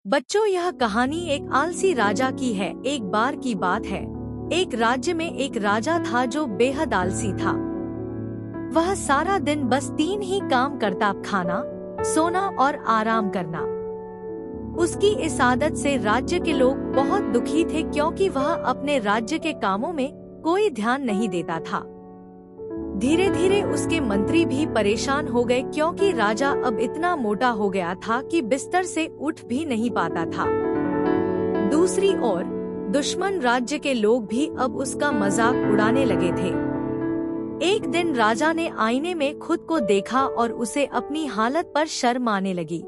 बच्चों, यह कहानी एक आलसी राजा की है। एक बार की बात है, एक राज्य में एक राजा था जो बेहद आलसी था। वह सारा दिन बस 3 ही काम करता, खाना, सोना और आराम करना। उसकी इस आदत से राज्य के लोग बहुत दुखी थे, क्योंकि वह अपने राज्य के कामों में कोई ध्यान नहीं देता था। धीरे धीरे उसके मंत्री भी परेशान हो गए, क्योंकि राजा अब इतना मोटा हो गया था कि बिस्तर से उठ भी नहीं पाता था। दूसरी ओर दुश्मन राज्य के लोग भी अब उसका मजाक उड़ाने लगे थे। एक दिन राजा ने आईने में खुद को देखा और उसे अपनी हालत पर शर्म आने लगी।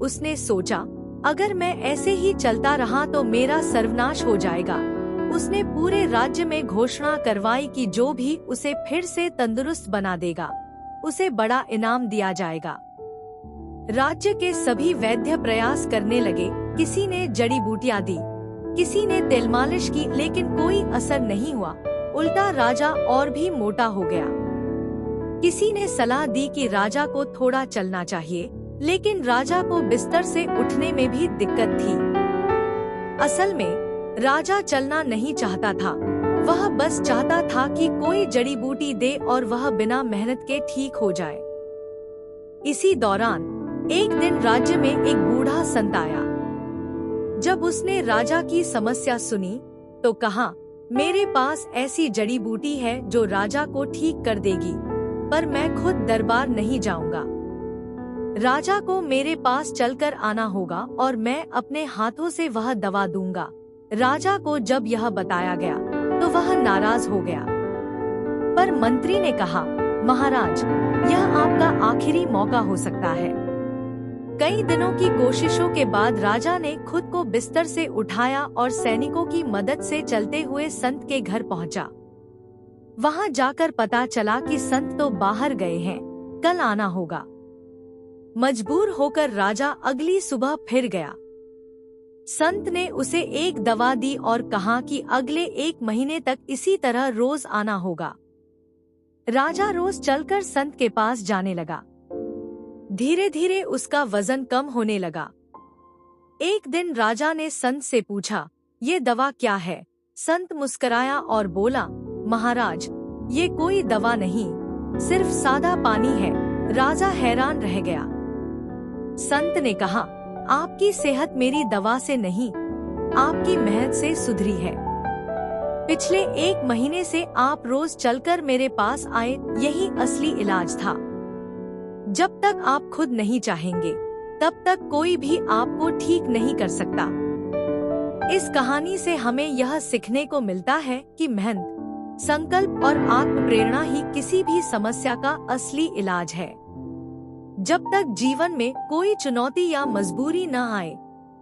उसने सोचा, अगर मैं ऐसे ही चलता रहा तो मेरा सर्वनाश हो जाएगा। उसने पूरे राज्य में घोषणा करवाई कि जो भी उसे फिर से तंदुरुस्त बना देगा, उसे बड़ा इनाम दिया जाएगा। राज्य के सभी वैद्य प्रयास करने लगे। किसी ने जड़ी बूटियां दी, किसी ने तेल मालिश की, लेकिन कोई असर नहीं हुआ। उल्टा राजा और भी मोटा हो गया। किसी ने सलाह दी कि राजा को थोड़ा चलना चाहिए, लेकिन राजा को बिस्तर से उठने में भी दिक्कत थी। असल में राजा चलना नहीं चाहता था, वह बस चाहता था कि कोई जड़ी बूटी दे और वह बिना मेहनत के ठीक हो जाए। इसी दौरान एक दिन राज्य में एक बूढ़ा संत आया। जब उसने राजा की समस्या सुनी तो कहा, मेरे पास ऐसी जड़ी बूटी है जो राजा को ठीक कर देगी, पर मैं खुद दरबार नहीं जाऊंगा। राजा को मेरे पास चलकर आना होगा और मैं अपने हाथों से वह दवा दूंगा। राजा को जब यह बताया गया तो वह नाराज हो गया। पर मंत्री ने कहा, महाराज, यह आपका आखिरी मौका हो सकता है। कई दिनों की कोशिशों के बाद राजा ने खुद को बिस्तर से उठाया और सैनिकों की मदद से चलते हुए संत के घर पहुंचा। वहां जाकर पता चला कि संत तो बाहर गए हैं, कल आना होगा। मजबूर होकर राजा अगली सुबह फिर गया। संत ने उसे एक दवा दी और कहा कि अगले 1 महीने तक इसी तरह रोज आना होगा। राजा रोज चलकर संत के पास जाने लगा। धीरे धीरे उसका वजन कम होने लगा। एक दिन राजा ने संत से पूछा, ये दवा क्या है? संत मुस्कुराया और बोला, महाराज, ये कोई दवा नहीं, सिर्फ सादा पानी है। राजा हैरान रह गया। संत ने कहा, आपकी सेहत मेरी दवा से नहीं, आपकी मेहनत से सुधरी है। पिछले 1 महीने से आप रोज चलकर मेरे पास आए, यही असली इलाज था। जब तक आप खुद नहीं चाहेंगे, तब तक कोई भी आपको ठीक नहीं कर सकता। इस कहानी से हमें यह सीखने को मिलता है कि मेहनत, संकल्प और आत्म प्रेरणा ही किसी भी समस्या का असली इलाज है। जब तक जीवन में कोई चुनौती या मजबूरी न आए,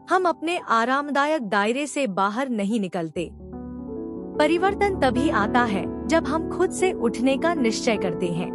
हम अपने आरामदायक दायरे से बाहर नहीं निकलते। परिवर्तन तभी आता है जब हम खुद से उठने का निश्चय करते हैं।